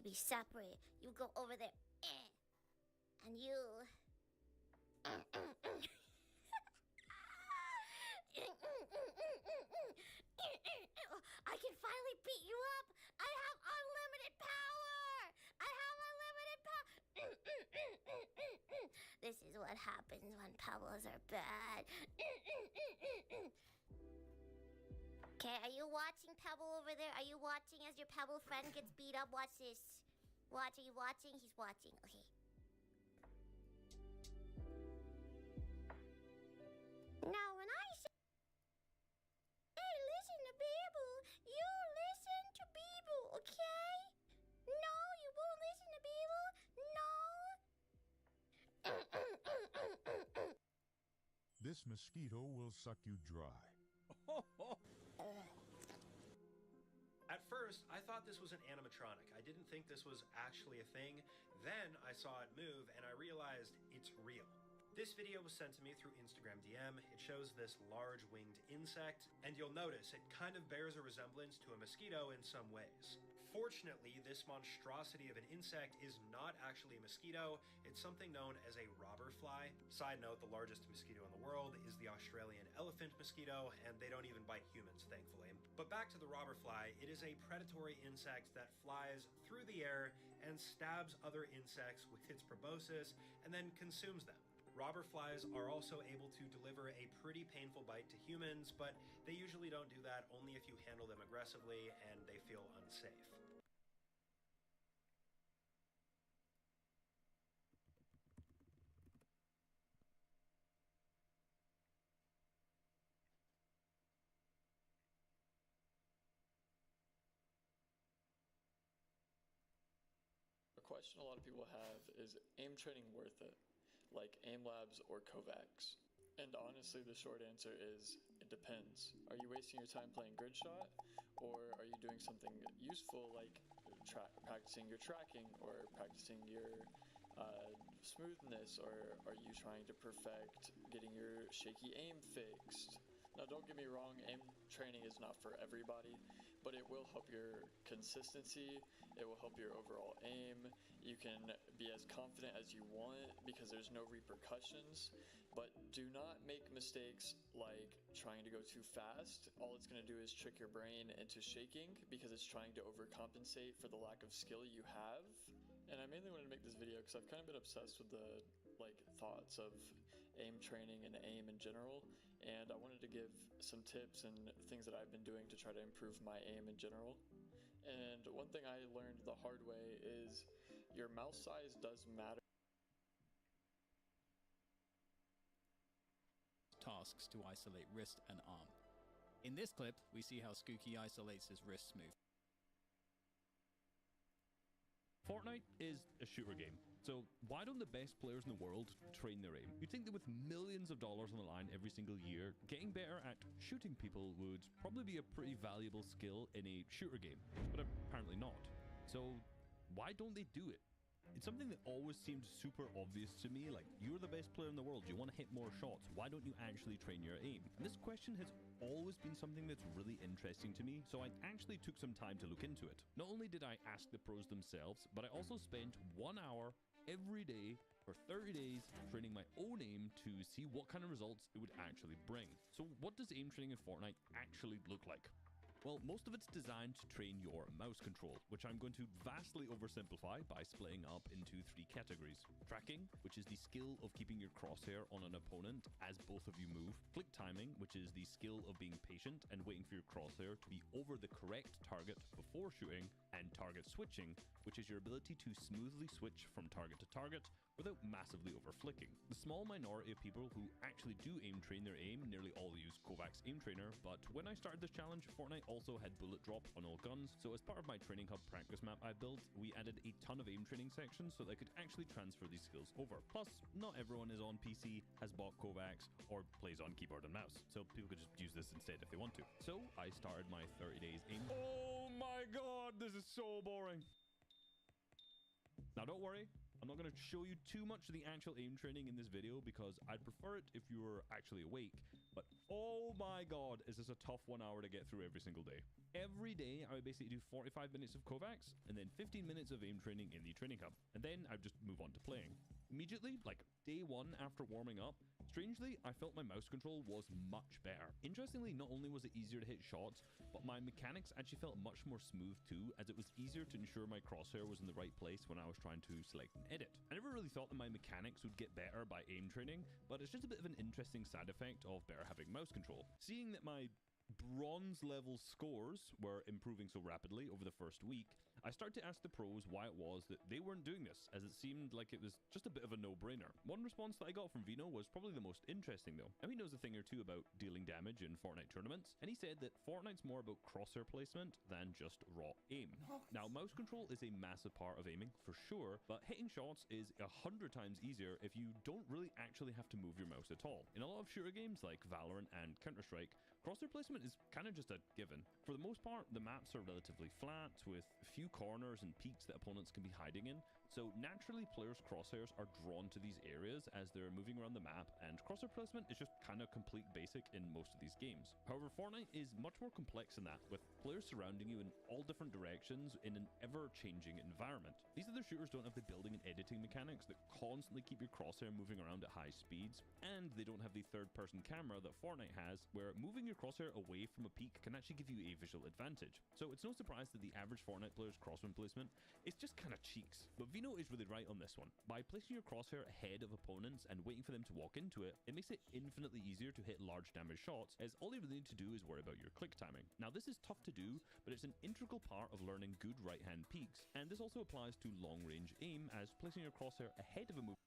to be separate. You go over there, and you. I can finally beat you up. I have unlimited power. This is what happens when pebbles are bad. Okay, are you watching, Pebble, over there? Are you watching as your Pebble friend gets beat up? Watch this. Watch, are you watching? He's watching. Okay. Now, when I say, hey, listen to Beeble, you listen to Beeble, okay? No, you won't listen to Beeble. No. This mosquito will suck you dry. At first, I thought this was an animatronic. I didn't think this was actually a thing. Then I saw it move and I realized it's real. This video was sent to me through Instagram DM. It shows this large winged insect, and you'll notice it kind of bears a resemblance to a mosquito in some ways. Fortunately, this monstrosity of an insect is not actually a mosquito. It's something known as a robber fly. Side note, the largest mosquito in the world is the Australian elephant mosquito, and they don't even bite humans, thankfully. But back to the robber fly, it is a predatory insect that flies through the air and stabs other insects with its proboscis and then consumes them. Robber flies are also able to deliver a pretty painful bite to humans, but they usually don't do that only if you handle them aggressively and they feel unsafe. A question a lot of people have is aim training worth it? Like AimLabs or Kovaaks? And honestly, the short answer is, it depends. Are you wasting your time playing grid shot? Or are you doing something useful like practicing your tracking or practicing your smoothness? Or are you trying to perfect getting your shaky aim fixed? Now don't get me wrong, aim training is not for everybody, but it will help your consistency, it will help your overall aim, you can be as confident as you want because there's no repercussions, but do not make mistakes like trying to go too fast. All it's going to do is trick your brain into shaking because it's trying to overcompensate for the lack of skill you have. And I mainly wanted to make this video because I've kind of been obsessed with the thoughts of aim training and aim in general, and I wanted to give some tips and things that I've been doing to try to improve my aim in general. And one thing I learned the hard way is your mouse size does matter. Tasks to isolate wrist and arm. In this clip, we see how Skooky isolates his wrist move. Fortnite is a shooter game, so why don't the best players in the world train their aim? You'd think that with millions of dollars on the line every single year, getting better at shooting people would probably be a pretty valuable skill in a shooter game, but apparently not. So why don't they do it? It's something that always seemed super obvious to me, like, you're the best player in the world, you want to hit more shots, why don't you actually train your aim? And this question has always been something that's really interesting to me, so I actually took some time to look into it. Not only did I ask the pros themselves, but I also spent 1 hour every day for 30 days training my own aim to see what kind of results it would actually bring. So what does aim training in Fortnite actually look like? Well, most of it's designed to train your mouse control, which I'm going to vastly oversimplify by splitting up into 3 categories. Tracking, which is the skill of keeping your crosshair on an opponent as both of you move. Flick timing, which is the skill of being patient and waiting for your crosshair to be over the correct target before shooting. And target switching, which is your ability to smoothly switch from target to target without massively over flicking. The small minority of people who actually do aim train their aim nearly all use Kovaaks Aim Trainer, but when I started this challenge, Fortnite also had bullet drop on all guns, so as part of my training hub practice map I built, we added a ton of aim training sections so that I could actually transfer these skills over. Plus, not everyone is on PC, has bought Kovaaks, or plays on keyboard and mouse, so people could just use this instead if they want to. So I started my 30 days aim. Oh my god, this is so boring. Now don't worry, I'm not going to show you too much of the actual aim training in this video because I'd prefer it if you were actually awake, But oh my god, is this a tough 1 hour to get through every single day. Every day, I would basically do 45 minutes of Kovaaks, and then 15 minutes of aim training in the training hub. And then I'd just move on to playing. Immediately, like day 1 after warming up, strangely, I felt my mouse control was much better. Interestingly, not only was it easier to hit shots, but my mechanics actually felt much more smooth too, as it was easier to ensure my crosshair was in the right place when I was trying to select and edit. I never really thought that my mechanics would get better by aim training, but it's just a bit of an interesting side effect of better having mouse control. Seeing that my bronze level scores were improving so rapidly over the first week, I started to ask the pros why it was that they weren't doing this, as it seemed like it was just a bit of a no-brainer. One response that I got from Vino was probably the most interesting though. Now he knows a thing or two about dealing damage in Fortnite tournaments, and he said that Fortnite's more about crosshair placement than just raw aim. Now mouse control is a massive part of aiming for sure, but hitting shots is 100 times easier if you don't really actually have to move your mouse at all. In a lot of shooter games like Valorant and Counter-Strike, crosshair placement is kind of just a given. For the most part, the maps are relatively flat, with few corners and peaks that opponents can be hiding in, so naturally players' crosshairs are drawn to these areas as they're moving around the map, and crosshair placement is just kind of complete basic in most of these games. However, Fortnite is much more complex than that, with players surrounding you in all different directions in an ever-changing environment. These other shooters don't have the building and editing mechanics that constantly keep your crosshair moving around at high speeds, and they don't have the third-person camera that Fortnite has, where moving your crosshair away from a peak can actually give you a visual advantage. So it's no surprise that the average Fortnite player's crosswind placement is just kind of cheeks. But Vino is really right on this one. By placing your crosshair ahead of opponents and waiting for them to walk into it, it makes it infinitely easier to hit large damage shots, as all you really need to do is worry about your click timing. Now this is tough to do, but it's an integral part of learning good right hand peaks, and this also applies to long range aim, as placing your crosshair ahead of a move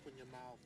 Open your mouth.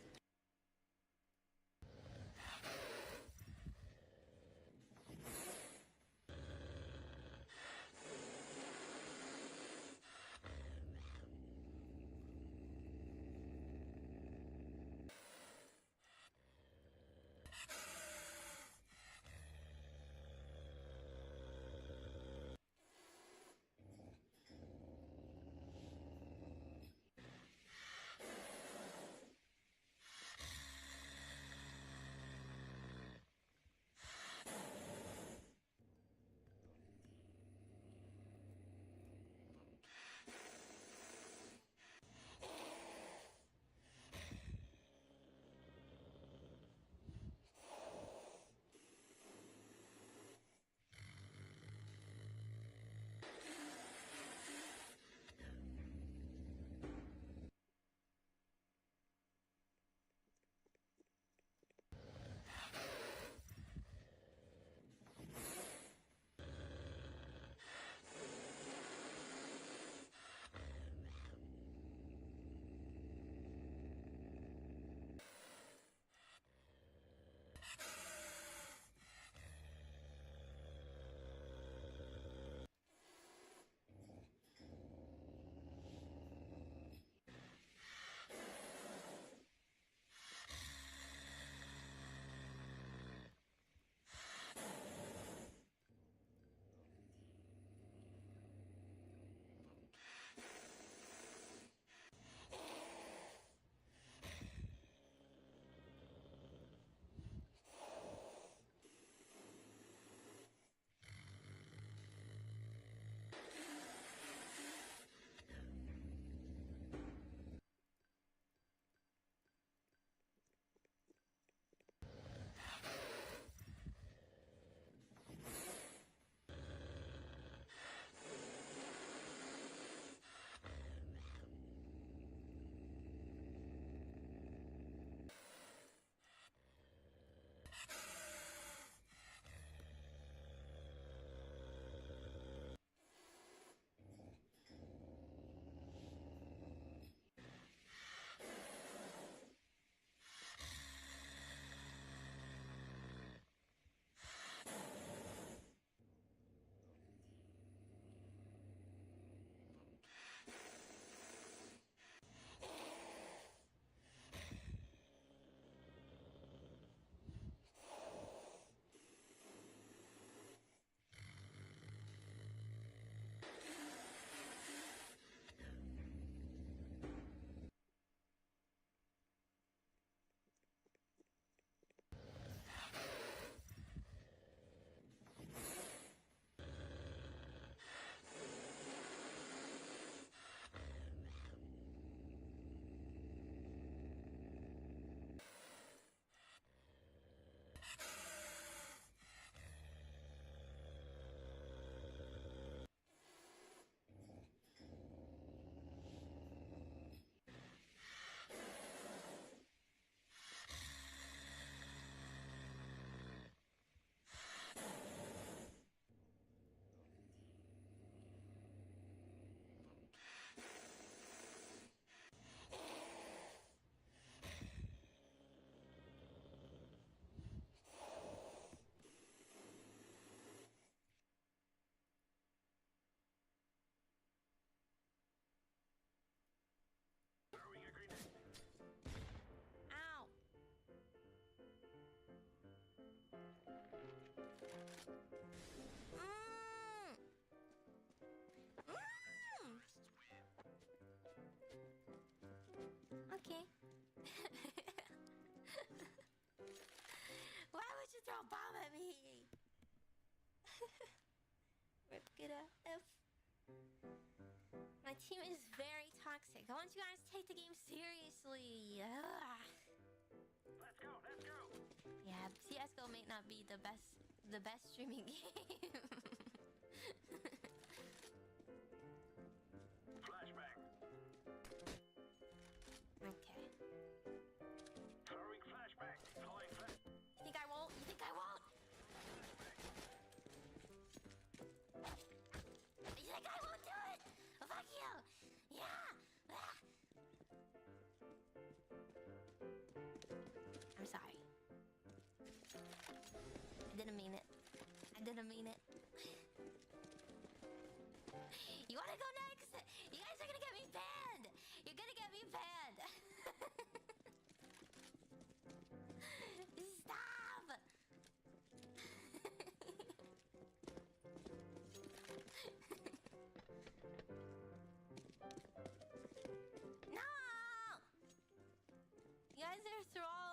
Okay. Why would you throw a bomb at me? We're gonna F. My team is very toxic. I want you guys to take the game seriously. Ugh. Let's go, let's go. Yeah, CS:GO may not be the best streaming game. Flashbang. Okay. Throwing flashbang. Deploying flash. You think I won't? You think I won't? You think I won't do it? Oh, fuck you! Yeah! Ah. I'm sorry. I didn't mean it. I didn't mean it. You wanna go next? You guys are gonna get me banned! You're gonna get me banned! Stop! No! You guys are throwing!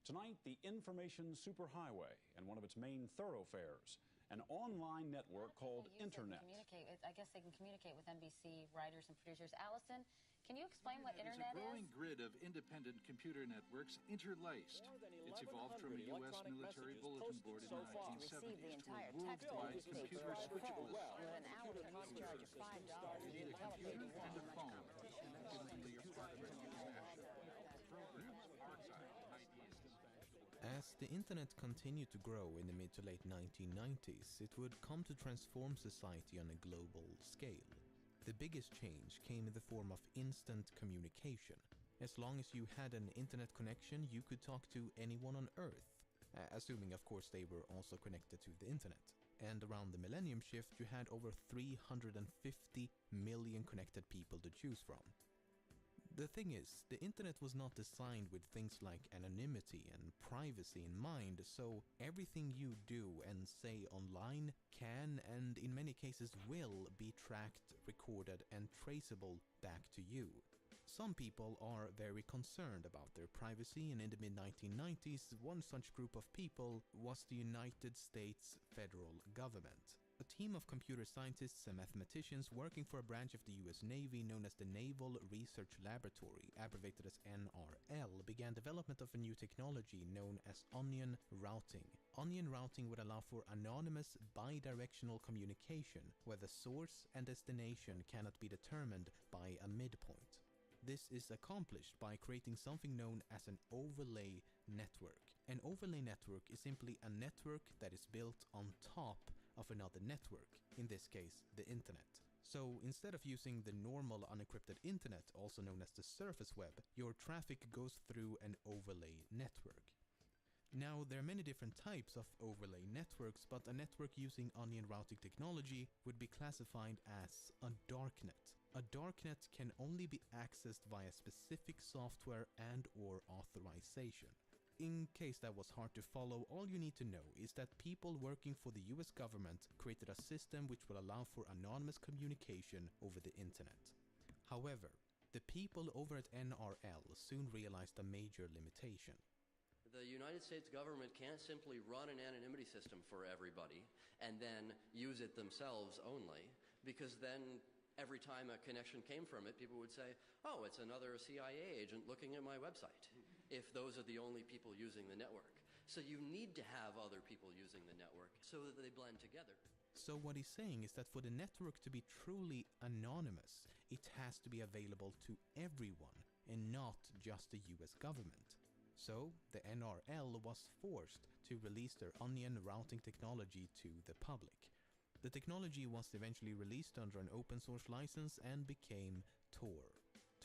Tonight, the information superhighway and one of its main thoroughfares, an online network called Internet. I guess they can communicate with NBC writers and producers. Allison, can you explain what Internet is? It's a growing grid of independent computer networks interlaced. It's evolved from a U.S. military bulletin board in the 1970s to a worldwide computer switchable system. An hour cost charge of $5. You need a computer and a phone. Ultimately, you're part of an international programs, archive, ideas. As the internet continued to grow in the mid to late 1990s, it would come to transform society on a global scale. The biggest change came in the form of instant communication. As long as you had an internet connection, you could talk to anyone on Earth, assuming of course they were also connected to the internet. And around the millennium shift, you had over 350 million connected people to choose from. The thing is, the internet was not designed with things like anonymity and privacy in mind, so everything you do and say online can, and in many cases will, be tracked, recorded and traceable back to you. Some people are very concerned about their privacy, and in the mid-1990s, one such group of people was the United States federal government. A team of computer scientists and mathematicians working for a branch of the US Navy known as the Naval Research Laboratory, abbreviated as NRL, began development of a new technology known as onion routing. Onion routing would allow for anonymous bidirectional communication, where the source and destination cannot be determined by a midpoint. This is accomplished by creating something known as an overlay network. An overlay network is simply a network that is built on top of another network, in this case the internet. So instead of using the normal unencrypted internet, also known as the surface web, your traffic goes through an overlay network. Now, there are many different types of overlay networks, but a network using onion routing technology would be classified as a darknet. A darknet can only be accessed via specific software and or authorization. In case that was hard to follow, all you need to know is that people working for the US government created a system which will allow for anonymous communication over the internet. However, the people over at NRL soon realized a major limitation. The United States government can't simply run an anonymity system for everybody and then use it themselves only, because then every time a connection came from it, people would say, oh, it's another CIA agent looking at my website, if those are the only people using the network. So you need to have other people using the network so that they blend together. So what he's saying is that for the network to be truly anonymous, it has to be available to everyone and not just the US government. So the NRL was forced to release their onion routing technology to the public. The technology was eventually released under an open source license and became Tor.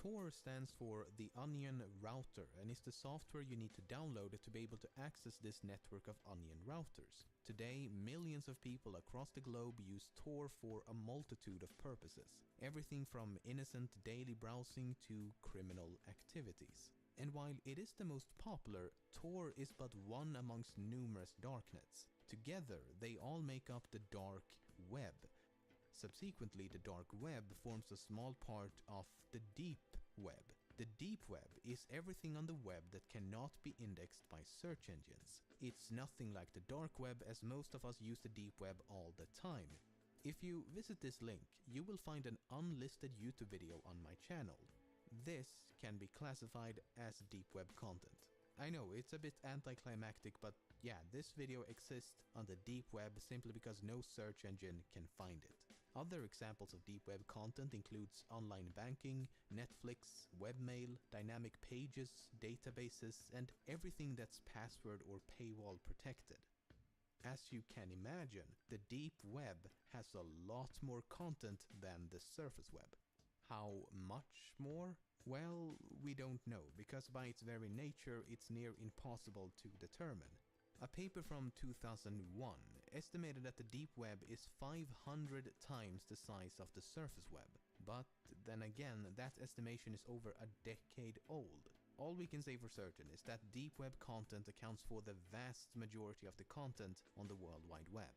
Tor stands for the Onion Router and is the software you need to download to be able to access this network of Onion routers. Today, millions of people across the globe use Tor for a multitude of purposes, everything from innocent daily browsing to criminal activities. And while it is the most popular, Tor is but one amongst numerous darknets. Together, they all make up the dark web. Subsequently, the dark web forms a small part of the deep web. The deep web is everything on the web that cannot be indexed by search engines. It's nothing like the dark web, as most of us use the deep web all the time. If you visit this link, you will find an unlisted YouTube video on my channel. This can be classified as deep web content. I know it's a bit anticlimactic, but yeah, this video exists on the deep web simply because no search engine can find it. Other examples of deep web content includes online banking, Netflix, webmail, dynamic pages, databases, and everything that's password or paywall protected. As you can imagine, the deep web has a lot more content than the surface web. How much more? Well, we don't know, because by its very nature it's near impossible to determine. A paper from 2001 estimated that the deep web is 500 times the size of the surface web. But then again, that estimation is over a decade old. All we can say for certain is that deep web content accounts for the vast majority of the content on the World Wide Web.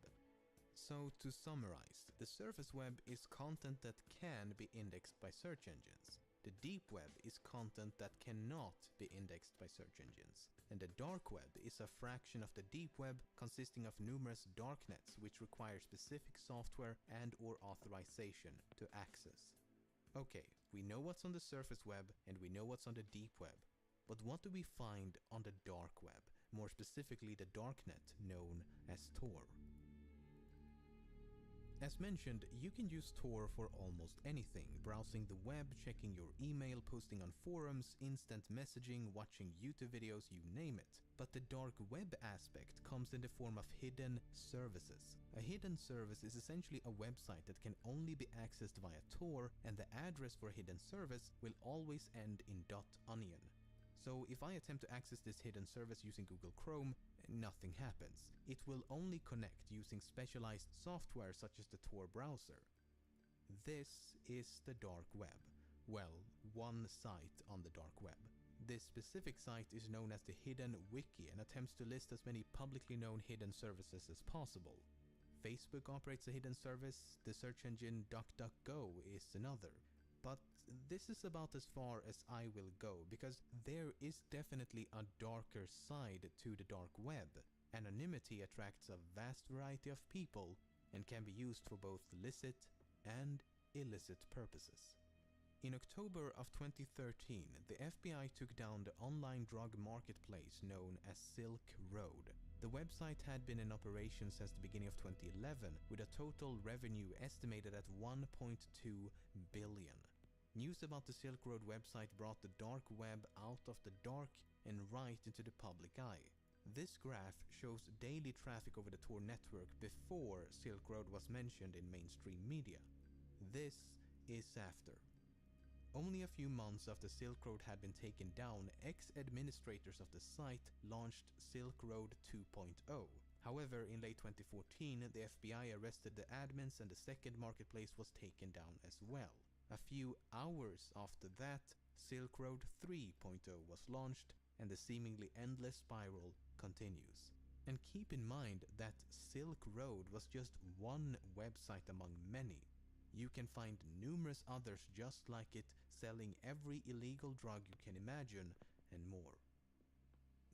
So to summarize, the surface web is content that can be indexed by search engines. The deep web is content that cannot be indexed by search engines. And the dark web is a fraction of the deep web, consisting of numerous darknets which require specific software and or authorization to access. Okay, we know what's on the surface web and we know what's on the deep web. But what do we find on the dark web? More specifically the darknet known as Tor. As mentioned, you can use Tor for almost anything, browsing the web, checking your email, posting on forums, instant messaging, watching YouTube videos, you name it. But the dark web aspect comes in the form of hidden services. A hidden service is essentially a website that can only be accessed via Tor, and the address for a hidden service will always end in .onion. So if I attempt to access this hidden service using Google Chrome, nothing happens. It will only connect using specialized software such as the Tor browser. This is the dark web. Well, one site on the dark web. This specific site is known as the Hidden Wiki and attempts to list as many publicly known hidden services as possible. Facebook operates a hidden service, the search engine DuckDuckGo is another. But this is about as far as I will go, because there is definitely a darker side to the dark web. Anonymity attracts a vast variety of people and can be used for both licit and illicit purposes. In October of 2013, the FBI took down the online drug marketplace known as Silk Road. The website had been in operation since the beginning of 2011, with a total revenue estimated at $1.2 billion. News about the Silk Road website brought the dark web out of the dark and right into the public eye. This graph shows daily traffic over the Tor network before Silk Road was mentioned in mainstream media. This is after. Only a few months after Silk Road had been taken down, ex-administrators of the site launched Silk Road 2.0. However, in late 2014, the FBI arrested the admins and the second marketplace was taken down as well. A few hours after that, Silk Road 3.0 was launched, and the seemingly endless spiral continues. And keep in mind that Silk Road was just one website among many. You can find numerous others just like it, selling every illegal drug you can imagine, and more.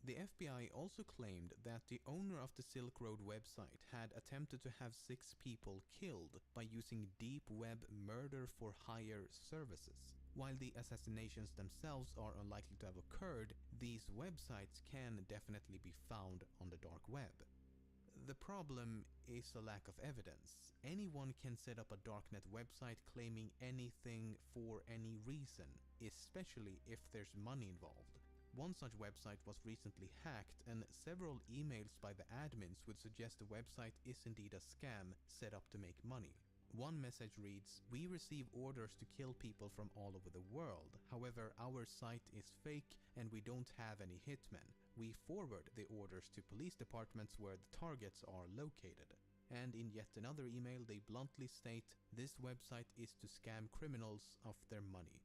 The FBI also claimed that the owner of the Silk Road website had attempted to have 6 people killed by using deep web murder-for-hire services. While the assassinations themselves are unlikely to have occurred, these websites can definitely be found on the dark web. The problem is a lack of evidence. Anyone can set up a darknet website claiming anything for any reason, especially if there's money involved. One such website was recently hacked, and several emails by the admins would suggest the website is indeed a scam set up to make money. One message reads, "We receive orders to kill people from all over the world. However, our site is fake and we don't have any hitmen. We forward the orders to police departments where the targets are located." And in yet another email, they bluntly state, "This website is to scam criminals of their money."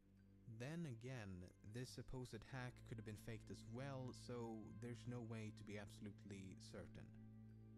Then again, this supposed hack could have been faked as well, so there's no way to be absolutely certain.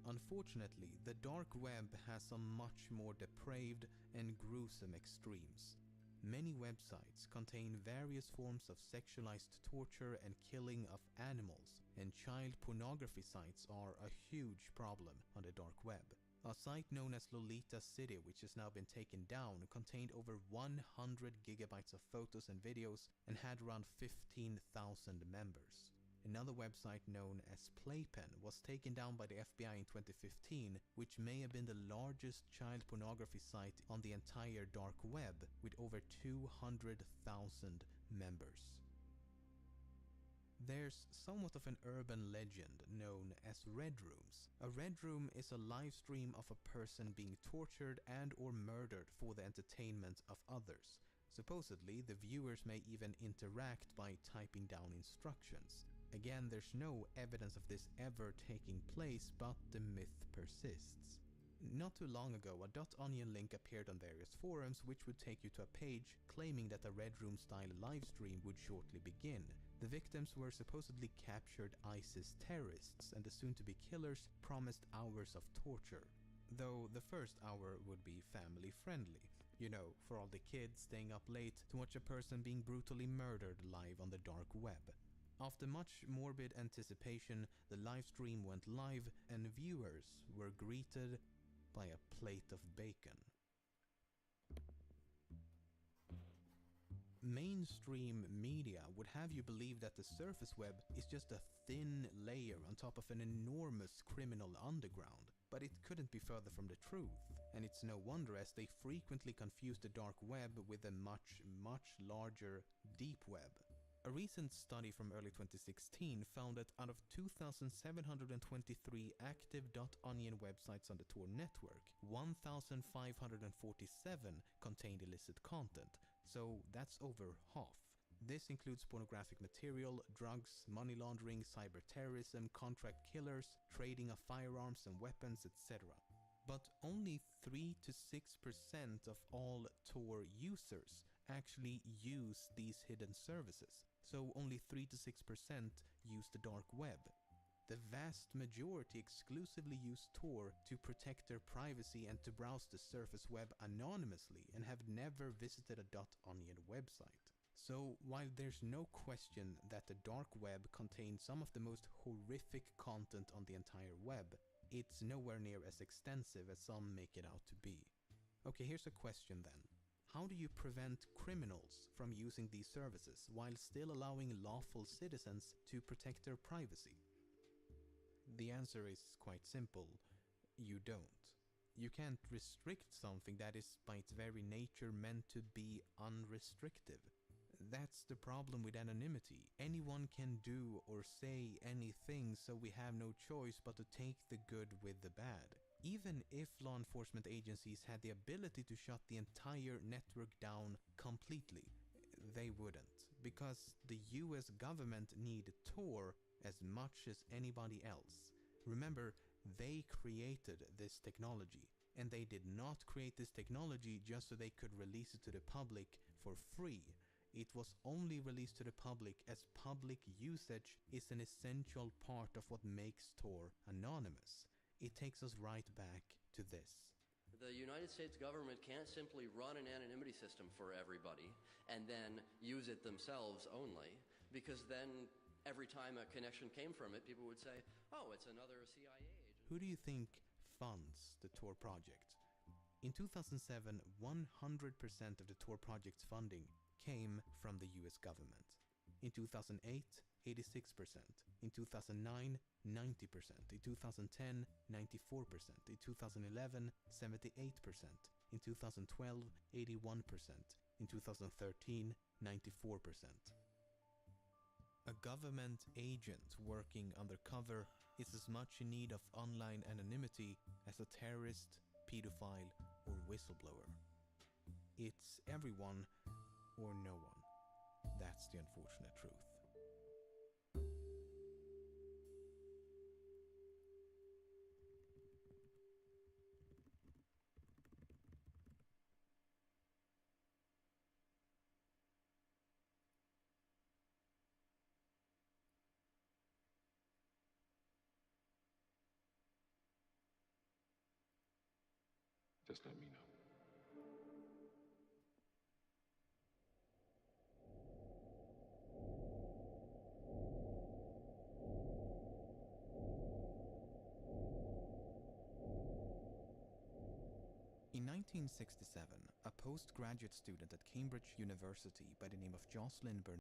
Unfortunately, the dark web has some much more depraved and gruesome extremes. Many websites contain various forms of sexualized torture and killing of animals, and child pornography sites are a huge problem on the dark web. A site known as Lolita City, which has now been taken down, contained over 100 gigabytes of photos and videos and had around 15,000 members. Another website known as Playpen was taken down by the FBI in 2015, which may have been the largest child pornography site on the entire dark web, with over 200,000 members. There's somewhat of an urban legend known as Red Rooms. A Red Room is a live stream of a person being tortured and or murdered for the entertainment of others. Supposedly, the viewers may even interact by typing down instructions. Again, there's no evidence of this ever taking place, but the myth persists. Not too long ago, a .onion link appeared on various forums which would take you to a page claiming that a Red Room style livestream would shortly begin. The victims were supposedly captured ISIS terrorists, and the soon-to-be killers promised hours of torture. Though the first hour would be family friendly. You know, for all the kids staying up late to watch a person being brutally murdered live on the dark web. After much morbid anticipation, the live stream went live and viewers were greeted by a plate of bacon. Mainstream media would have you believe that the surface web is just a thin layer on top of an enormous criminal underground, but it couldn't be further from the truth, and it's no wonder as they frequently confuse the dark web with a much larger deep web. A recent study from early 2016 found that out of 2,723 active .onion websites on the Tor network, 1,547 contained illicit content, so that's over half. This includes pornographic material, drugs, money laundering, cyber terrorism, contract killers, trading of firearms and weapons, etc. But only 3 to 6% of all Tor users actually use these hidden services. So only 3 to 6% use the dark web. The vast majority exclusively use Tor to protect their privacy and to browse the surface web anonymously and have never visited a .onion website. So while there's no question that the dark web contains some of the most horrific content on the entire web, it's nowhere near as extensive as some make it out to be. Okay, here's a question then. How do you prevent criminals from using these services while still allowing lawful citizens to protect their privacy? The answer is quite simple. You don't. You can't restrict something that is by its very nature meant to be unrestricted. That's the problem with anonymity. Anyone can do or say anything, so we have no choice but to take the good with the bad. Even if law enforcement agencies had the ability to shut the entire network down completely, they wouldn't, because the US government need Tor as much as anybody else. Remember, they created this technology, and they did not create this technology just so they could release it to the public for free. It was only released to the public as public usage is an essential part of what makes Tor anonymous. It takes us right back to this. The United States government can't simply run an anonymity system for everybody and then use it themselves only, because then every time a connection came from it, people would say, oh, it's another CIA agent. Who do you think funds the Tor project? In 2007, 100% of the Tor project's funding came from the US government. In 2008, 86%. In 2009, 90%. In 2010, 94%. In 2011, 78%. In 2012, 81%. In 2013, 94%. A government agent working undercover is as much in need of online anonymity as a terrorist pedophile, or whistleblower. It's everyone or no one. That's the unfortunate truth. Just let me know. In 1967, a postgraduate student at Cambridge University by the name of Jocelyn Bernard